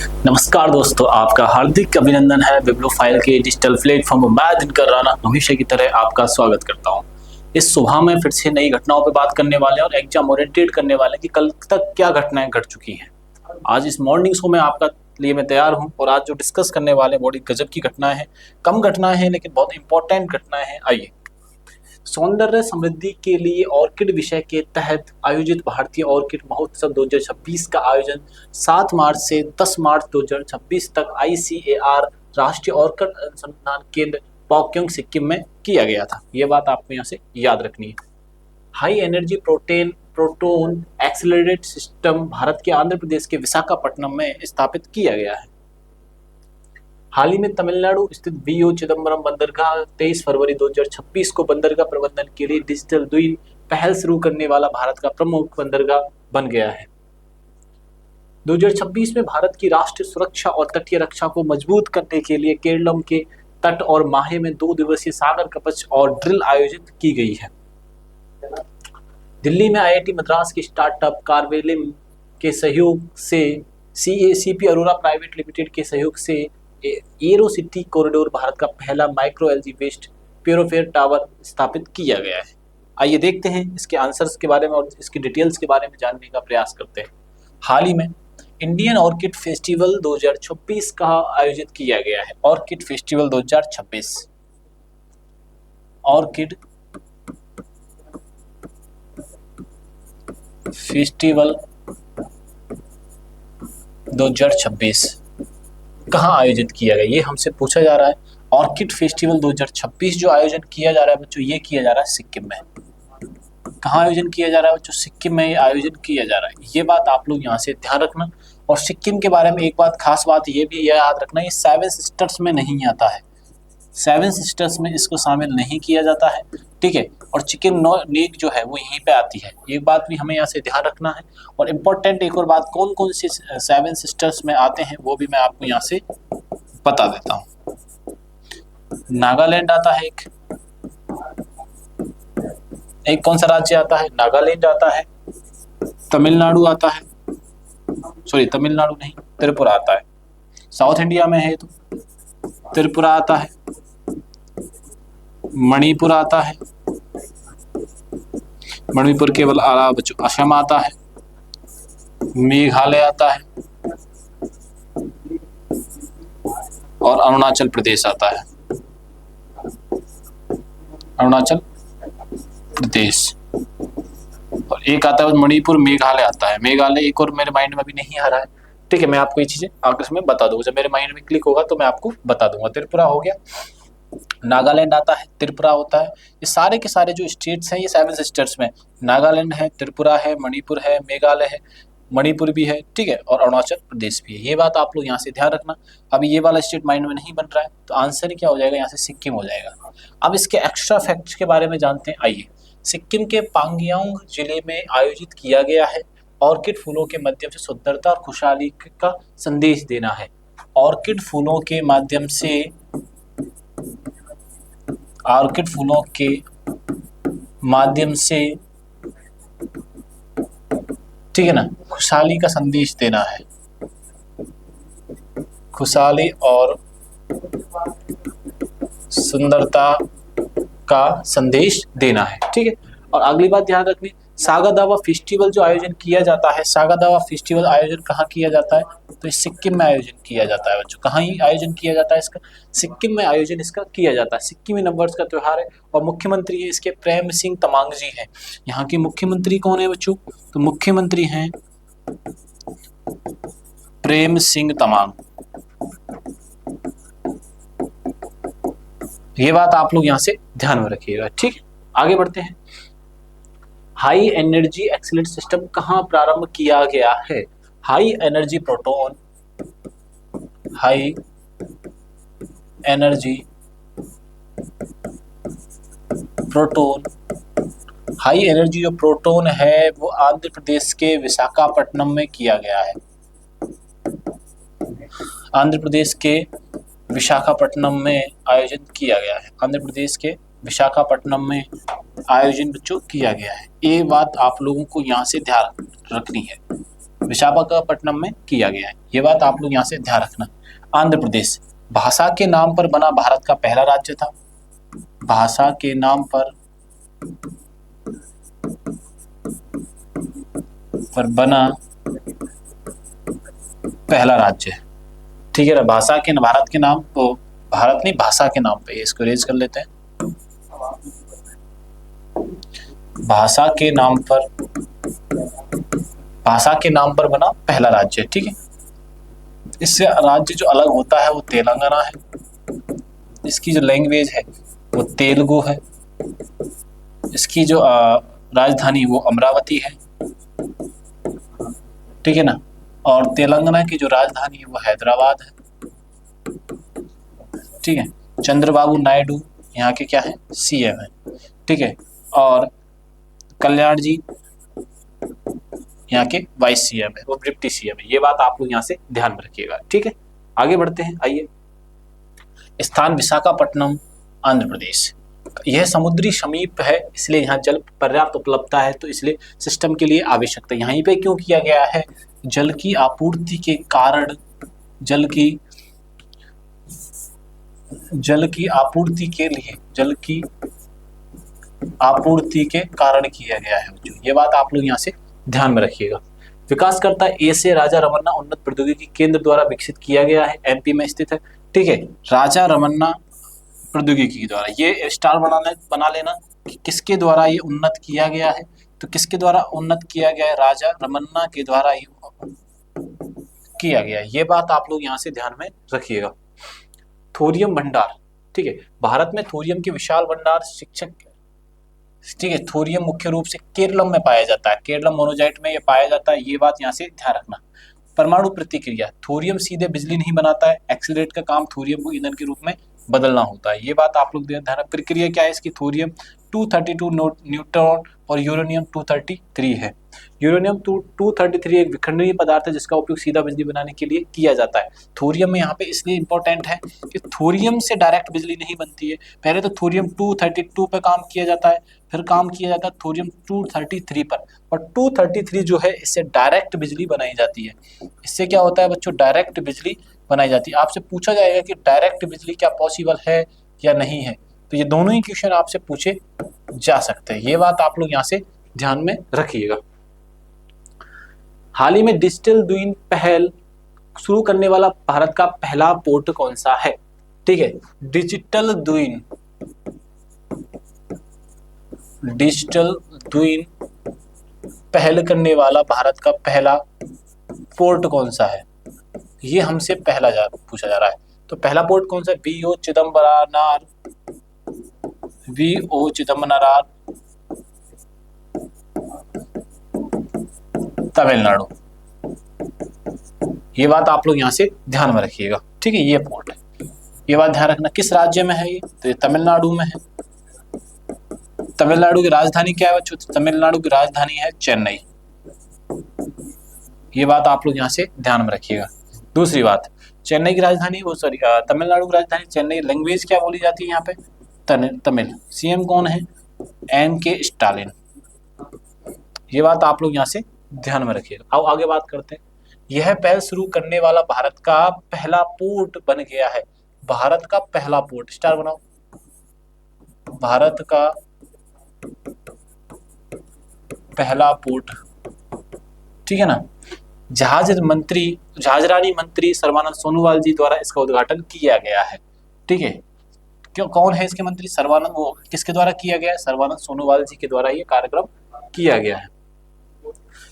नमस्कार दोस्तों, आपका हार्दिक अभिनंदन है। बिब्लोफाइल के डिजिटल प्लेटफॉर्म पर मैं दिनकर राणा हमेशा की तरह आपका स्वागत करता हूं। इस सुबह में फिर से नई घटनाओं पर बात करने वाले हैं और एग्जाम ओरिएंटेड करने वाले हैं कि कल तक क्या घटनाएं घट चुकी हैं। आज इस मॉर्निंग शो में आपका लिए मैं तैयार हूं और आज जो डिस्कस करने वाले हैं बड़ी गजब की घटनाएं हैं। कम घटनाएं हैं लेकिन बहुत इंपॉर्टेंट घटनाएं हैं। आइए, सौंदर्य समृद्धि के लिए ऑर्किड विषय के तहत आयोजित भारतीय ऑर्किड महोत्सव 2026 का आयोजन 7 मार्च से 10 मार्च 2026 तक ICAR राष्ट्रीय ऑर्किड अनुसंधान केंद्र पॉक्योंग सिक्किम में किया गया था। यह बात आपको यहाँ से याद रखनी है। High energy proton accelerated system Bharat के आंध्र प्रदेश के विशाखापट्टनम में स्थापित किया गया है। हाल ही में तमिलनाडु स्थित VO चिदम्बरम बंदरगाह 23 फरवरी 2026 को बंदरगाह प्रबंधन के लिए डिजिटल द्वीन पहल शुरू करने वाला भारत का प्रमुख बंदरगाह बन गया है। 2026 में भारत की राष्ट्रीय सुरक्षा और तटीय रक्षा को मजबूत करने के लिए केरलम के तट और माहे में 2 दिवसीय सागर कवच और ड्रिल आयोजित की गई है। दिल्ली में IIT मद्रास की स्टार्टअप कार्वेलिम के सहयोग से CP अरोरा प्राइवेट लिमिटेड के सहयोग से एरो सिटी कॉरिडोर भारत का पहला माइक्रो एलजी वेस्ट प्योरोफेयर टावर स्थापित किया गया है। आइए देखते हैं इसके आंसर्स के बारे में और इसकी डिटेल्स के बारे में जानने का प्रयास करते हैं। हाल ही में इंडियन ऑर्किड फेस्टिवल 2026 का आयोजित किया गया है। ऑर्किड फेस्टिवल 2026 ऑर्किड फेस्टिवल 2026 कहाँ आयोजित किया गया, ये हमसे पूछा जा रहा है। ऑर्किड फेस्टिवल 2026 जो आयोजन किया जा रहा है बच्चों, ये किया जा रहा है सिक्किम में। कहाँ आयोजन किया जा रहा है बच्चों? सिक्किम में आयोजन किया जा रहा है। ये बात आप लोग यहाँ से ध्यान रखना। और सिक्किम के बारे में एक बात, खास बात ये भी याद रखना, ये 7 सिस्टर्स में नहीं आता है। 7 सिस्टर्स में इसको शामिल नहीं किया जाता है, ठीक है। और चिकन नेक जो है वो यहीं पे आती है। एक बात भी हमें यहाँ से ध्यान रखना है। और इम्पोर्टेंट एक और बात, कौन कौन सी 7 सिस्टर्स में आते हैं वो भी मैं आपको यहाँ से बता देता हूँ। नागालैंड आता है, एक कौन सा राज्य आता है? नागालैंड आता है। तमिलनाडु आता है, सॉरी तमिलनाडु नहीं, त्रिपुरा आता है। साउथ इंडिया में है तो त्रिपुरा आता है, मणिपुर आता है, मणिपुर केवल अलावा बच्चों असम आता है, मेघालय आता है और अरुणाचल प्रदेश आता है। अरुणाचल प्रदेश और एक आता है मणिपुर, मेघालय आता है। मेघालय एक और मेरे माइंड में भी नहीं आ रहा है, ठीक है। मैं आपको ये चीजें आगे में बता दूंगा, जब मेरे माइंड में क्लिक होगा तो मैं आपको बता दूंगा। त्रिपुरा हो गया, नागालैंड आता है, त्रिपुरा होता है। ये सारे के सारे जो स्टेट्स हैं ये 7 सिस्टर्स में नागालैंड है, त्रिपुरा है, मणिपुर है, मेघालय है, मणिपुर भी है, ठीक है, और अरुणाचल प्रदेश भी है। ये बात आप लोग यहाँ से ध्यान रखना। अभी ये वाला स्टेट माइंड में नहीं बन रहा है तो आंसर क्या हो जाएगा? यहाँ से सिक्किम हो जाएगा। अब इसके एक्स्ट्रा फैक्ट्स के बारे में जानते हैं। आइए, सिक्किम के पांगयांग जिले में आयोजित किया गया है। ऑर्किड फूलों के माध्यम से सुंदरता और खुशहाली का संदेश देना है। ऑर्किड फूलों के माध्यम से, ऑर्किड फूलों के माध्यम से, ठीक है ना, खुशहाली का संदेश देना है। खुशहाली और सुंदरता का संदेश देना है, ठीक है। और अगली बात ध्यान रखनी, सागा दावा फेस्टिवल जो आयोजन किया जाता है, सागा दावा फेस्टिवल आयोजन कहाँ किया जाता है? तो इस सिक्किम में आयोजन किया जाता है बच्चों। कहाँ ही आयोजन किया जाता है इसका? सिक्किम में आयोजन इसका किया जाता है। सिक्किमी नववर्ष का त्योहार है और मुख्यमंत्री है इसके प्रेम सिंह तमांग जी हैं। यहाँ के मुख्यमंत्री कौन है बच्चों? तो मुख्यमंत्री हैं प्रेम सिंह तमांग। ये बात आप लोग यहाँ से ध्यान में रखिएगा, ठीक है। आगे बढ़ते हैं। हाई एनर्जी एक्सीलरेट सिस्टम कहाँ प्रारंभ किया गया है? High energy proton, high energy proton, high energy जो प्रोटोन है वो आंध्र प्रदेश के विशाखापट्टनम में किया गया है। आंध्र प्रदेश के विशाखापट्टनम में आयोजन किया गया है। आंध्र प्रदेश के विशाखापट्टनम में आयोजन बच्चों किया गया है। ये बात आप लोगों को यहाँ से ध्यान रखनी है। विशाखापट्टनम में किया गया है। ये बात आप लोग यहाँ से ध्यान रखना। आंध्र प्रदेश भाषा के नाम पर बना भारत का पहला राज्य था। भाषा के नाम पर बना पहला राज्य, ठीक है ना। भाषा के भारत के नाम को, भारत नहीं भाषा के नाम पे, इसको रेज कर लेते हैं। भाषा के नाम पर बना पहला राज्य, ठीक है। इससे राज्य जो अलग होता है वो तेलंगाना है। इसकी जो लैंग्वेज है वो तेलुगु है। इसकी जो राजधानी वो अमरावती है, ठीक है ना। और तेलंगाना की जो राजधानी है वो हैदराबाद है, ठीक है। चंद्रबाबू नायडू यहाँ के क्या है, सीएम है, ठीक है। और कल्याण जी यहाँ के वाइस सीएम है, वो डिप्टी सीएम है। ये बात आप लोग यहाँ से ध्यान में रखिएगा, ठीक है। आगे बढ़ते हैं, आइए। स्थान विशाखापट्टनम, आंध्र प्रदेश। यह समुद्री समीप है, इसलिए यहाँ जल पर्याप्त उपलब्धता है, तो इसलिए सिस्टम के लिए आवश्यकता यहीं पे क्यों किया गया है, जल की आपूर्ति के कारण, जल की आपूर्ति के कारण किया गया है। ये बात आप लोग यहाँ से ध्यान में रखिएगा। विकासकर्ता एस.ए. राजा रमन्ना उन्नत प्रौद्योगिकी केंद्र द्वारा विकसित किया गया है, एमपी में स्थित है, ठीक है। राजा रमन्ना प्रौद्योगिकी द्वारा, ये स्टार बना लेना कि किसके द्वारा ये उन्नत किया गया है, तो किसके द्वारा उन्नत किया गया है, राजा रमन्ना के द्वारा ये किया गया है। ये बात आप लोग यहाँ से ध्यान में रखिएगा। थोरियम भंडार, ठीक है। भारत में थोरियम के विशाल भंडार शिक्षक, ठीक है। थोरियम मुख्य रूप से केरलम में पाया जाता है, केरलम मोनोजाइट में ये पाया जाता है। ये बात यहाँ से ध्यान रखना। परमाणु प्रतिक्रिया, थोरियम सीधे बिजली नहीं बनाता है, एक्सीलरेट का काम थोरियम को ईंधन के रूप में बदलना होता है। ये बात आप लोग ध्यान। प्रक्रिया क्या है इसकी, थोरियम 232 न्यूट्रॉन और यूरेनियम 233 है। यूरेनियम 233 एक विखंडनीय पदार्थ है जिसका उपयोग सीधा बिजली बनाने के लिए किया जाता है। थोरियम में यहाँ पे इसलिए इंपॉर्टेंट है कि थोरियम से डायरेक्ट बिजली नहीं बनती है। पहले तो थोरियम 232 पे काम किया जाता है, फिर काम किया जाता है थोरियम 233 पर, और 233 जो है इससे डायरेक्ट बिजली बनाई जाती है। इससे क्या होता है बच्चों, डायरेक्ट बिजली बनाई जाती है। आपसे पूछा जाएगा कि डायरेक्ट बिजली क्या पॉसिबल है या नहीं है, तो ये दोनों ही क्वेश्चन आपसे पूछे जा सकते हैं। ये बात आप लोग यहाँ से ध्यान में रखिएगा। हाल ही में डिजिटल द्वीन पहल शुरू करने वाला भारत का पहला पोर्ट कौन सा है, ठीक है। डिजिटल द्वीन पहल करने वाला भारत का पहला पोर्ट कौन सा है, ये हमसे पूछा जा रहा है। तो पहला पोर्ट कौन सा है, वी.ओ. चिदम्बरनार, तमिलनाडु। ये बात आप लोग यहाँ से ध्यान में रखिएगा, ठीक है। ये पोर्ट है, ये बात ध्यान रखना। किस राज्य में है ये, तो ये तमिलनाडु में है। तमिलनाडु की राजधानी क्या है बच्चों, तमिलनाडु की राजधानी है चेन्नई। ये बात आप लोग यहाँ से ध्यान में रखिएगा। दूसरी बात, चेन्नई की राजधानी तमिलनाडु की राजधानी चेन्नई। लैंग्वेज क्या बोली जाती है यहाँ पे, तमिल। सीएम कौन है, M.K. स्टालिन। ये बात आप लोग यहाँ से ध्यान में रखिएगा। आओ आगे बात करते हैं। यह पहल शुरू करने वाला भारत का पहला पोर्ट बन गया है। भारत का पहला पोर्ट, स्टार बनाओ, भारत का पहला पोर्ट, ठीक है ना। जहाजरानी मंत्री सर्बानंद सोनोवाल जी द्वारा इसका उद्घाटन किया गया है, ठीक है। कौन है इसके मंत्री, सर्बानंद, वो किसके द्वारा किया गया है, सर्बानंद सोनोवाल जी के द्वारा ये कार्यक्रम किया गया है।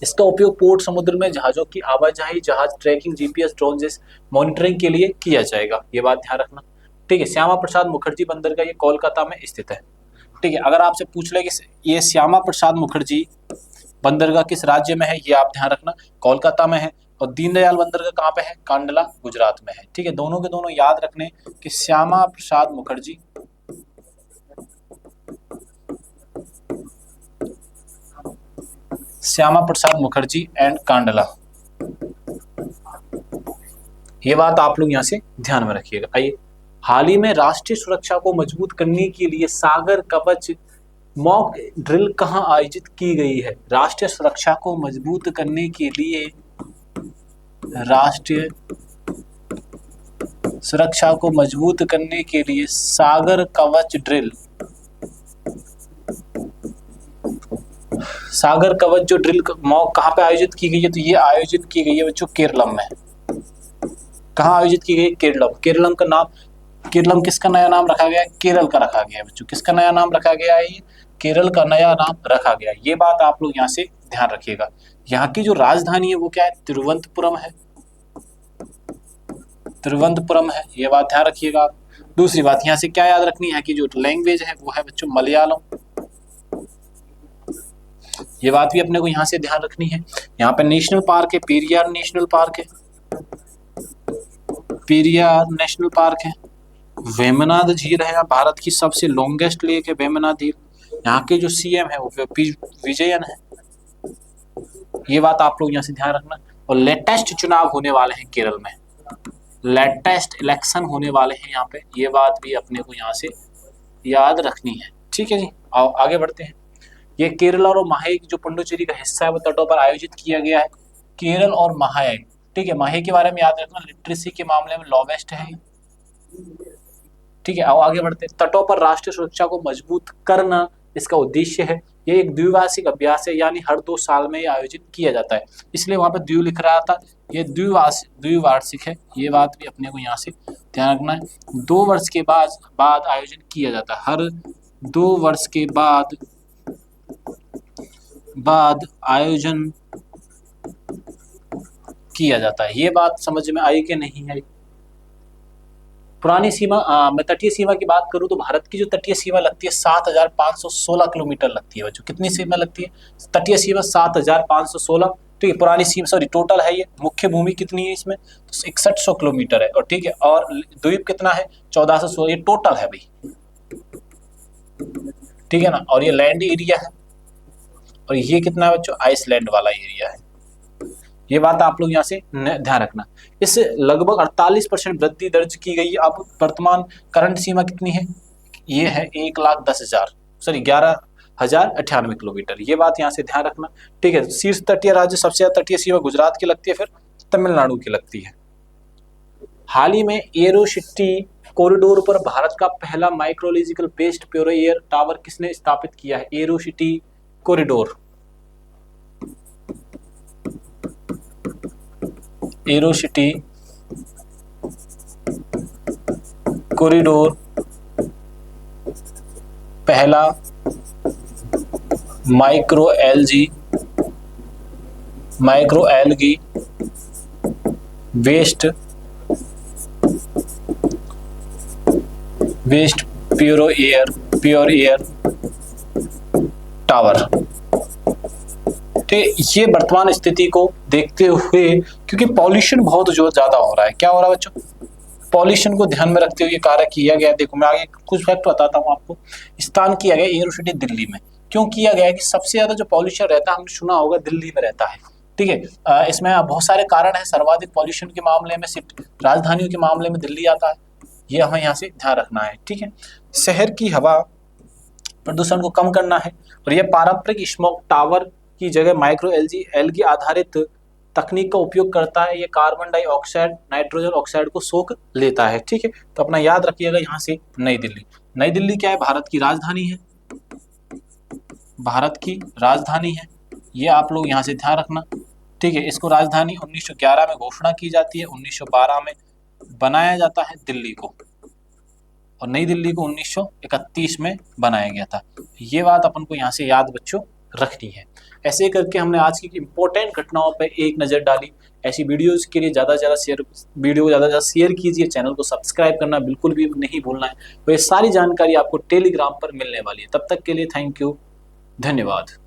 इसका उपयोग पोर्ट समुद्र में जहाजों की आवाजाही, जहाज ट्रैकिंग, जीपीएस, ड्रोन जैसे मॉनिटरिंग के लिए किया जाएगा। ये बात ध्यान रखना, ठीक है। श्यामा प्रसाद मुखर्जी बंदरगाह ये कोलकाता में स्थित है, ठीक है। अगर आपसे पूछ ले कि ये श्यामा प्रसाद मुखर्जी बंदरगाह किस राज्य में है, ये आप ध्यान रखना, कोलकाता में है। और दीनदयाल बंदरगाह कहाँ पे है, कांडला, गुजरात में है, ठीक है। दोनों के दोनों याद रखने कि श्यामा प्रसाद मुखर्जी एंड कांडला। ये बात आप लोग यहाँ से ध्यान में रखिएगा। आइए, हाल ही में राष्ट्रीय सुरक्षा को मजबूत करने के लिए सागर कवच मॉक ड्रिल कहाँ आयोजित की गई है। राष्ट्रीय सुरक्षा को मजबूत करने के लिए राष्ट्रीय सुरक्षा को मजबूत करने के लिए सागर कवच ड्रिल, सागर कवच जो ड्रिल कहाँ पे आयोजित की गई है? तो ये आयोजित की गई है बच्चों केरलम में। कहाँ आयोजित की गई? केरलम। केरलम का नाम, केरलम किसका नया नाम रखा गया है? केरल का रखा गया है बच्चों। किसका नया नाम रखा गया है? केरल का नया नाम रखा गया है। ये बात आप लोग यहाँ से ध्यान रखिएगा। यहाँ की जो राजधानी है वो क्या है? तिरुवनंतपुरम है। तिरुवनंतपुरम है, ये बात ध्यान रखिएगा आप। दूसरी बात यहाँ से क्या याद रखनी है कि जो लैंग्वेज है वो है बच्चों मलयालम। ये बात भी अपने को यहाँ से ध्यान रखनी है। यहाँ पे नेशनल पार्क है, पेरियार नेशनल पार्क है, पेरियार नेशनल पार्क है। वेमनाड झील है, भारत की सबसे लॉन्गेस्ट लेक है वेमनाड झील। यहाँ के जो सीएम है वो विजयन है। ये बात आप लोग यहाँ से ध्यान रखना। और लेटेस्ट चुनाव होने वाले हैं केरल में, लेटेस्ट इलेक्शन होने वाले हैं यहाँ पे, ये बात भी अपने को यहाँ से याद रखनी है। ठीक है जी, आओ आगे बढ़ते हैं। ये केरल और माहे जो पुडुचेरी का हिस्सा है वो तटों पर आयोजित किया गया है। केरल और माहे, ठीक है। माहे के बारे में याद रखना, लिटरेसी के मामले में लोवेस्ट है। ठीक है, आओ आगे बढ़ते हैं। तटों पर राष्ट्रीय सुरक्षा को मजबूत करना इसका उद्देश्य है। ये एक द्विवार्षिक अभ्यास है, यानी हर 2 साल में आयोजित किया जाता है, इसलिए वहां पे द्वि लिख रहा था। ये द्विवार्षिक है, ये बात भी अपने को यहाँ से ध्यान रखना है। 2 वर्ष के बाद आयोजन किया जाता है, हर 2 वर्ष के बाद आयोजन किया जाता है। ये बात समझ में आई कि नहीं है? पुरानी सीमा, मैं तटीय सीमा की बात करूं तो भारत की जो तटीय सीमा लगती है 7516 किलोमीटर लगती है बच्चों। कितनी सीमा लगती है? तटीय सीमा 7516। ठीक है, पुरानी सीमा, सॉरी टोटल है ये। मुख्य भूमि कितनी है इसमें? तो 6100 किलोमीटर है। और ठीक है, और द्वीप कितना है? 1416। ये टोटल है भाई, ठीक है ना। और ये लैंड एरिया है, और ये कितना है बच्चों? आइसलैंड वाला एरिया है। ये बात आप लोग यहाँ से ध्यान रखना। इससे लगभग 48% वृद्धि दर्ज की गई है। अब वर्तमान करंट सीमा कितनी है? ये है 11,98 किलोमीटर। ये बात यहाँ से ध्यान रखना। ठीक है, शीर्ष तटीय राज्य, सबसे ज्यादा तटीय सीमा गुजरात की लगती है, फिर तमिलनाडु की लगती है। हाल ही में एरोसिटी कॉरिडोर पर भारत का पहला microalgal based pure air tower किसने स्थापित किया है? एरोसिटी कॉरिडोर, एरोसिटी कॉरिडोर पहला micro algae based pure air tower. ये वर्तमान स्थिति को देखते हुए, क्योंकि पॉल्यूशन बहुत जो ज्यादा हो रहा है, क्या हो रहा है बच्चों? पॉल्यूशन को ध्यान में रखते हुए कार्य किया गया। देखो मैं आगे कुछ फैक्ट बताता हूँ आपको। स्थान किया गया एरोसिटी दिल्ली में। क्यों किया गया? कि सबसे ज्यादा जो पॉल्यूशन रहता है, हमने सुना होगा, दिल्ली में रहता है। ठीक है, इसमें बहुत सारे कारण है। सर्वाधिक पॉल्यूशन के मामले में राजधानियों के मामले में दिल्ली आता है, ये हमें यहाँ से ध्यान रखना है। ठीक है, शहर की हवा प्रदूषण को कम करना है। और यह पारंपरिक स्मोक टावर की जगह माइक्रो एलगी आधारित तकनीक का उपयोग करता है। ये कार्बन डाइऑक्साइड, नाइट्रोजन ऑक्साइड को सोख लेता है। ठीक है, तो अपना याद रखिएगा यहाँ से नई दिल्ली। नई दिल्ली क्या है? भारत की राजधानी है, भारत की राजधानी है, ये आप लोग यहाँ से ध्यान रखना। ठीक है, इसको राजधानी 1911 में घोषणा की जाती है, 1912 में बनाया जाता है दिल्ली को, और नई दिल्ली को 1931 में बनाया गया था। ये बात अपन को यहाँ से याद बच्चों रखनी है। ऐसे करके हमने आज की इंपॉर्टेंट घटनाओं पर एक नज़र डाली। ऐसी वीडियोस के लिए ज़्यादा से ज़्यादा शेयर कीजिए, चैनल को सब्सक्राइब करना बिल्कुल भी नहीं भूलना है। तो ये सारी जानकारी आपको टेलीग्राम पर मिलने वाली है। तब तक के लिए थैंक यू, धन्यवाद।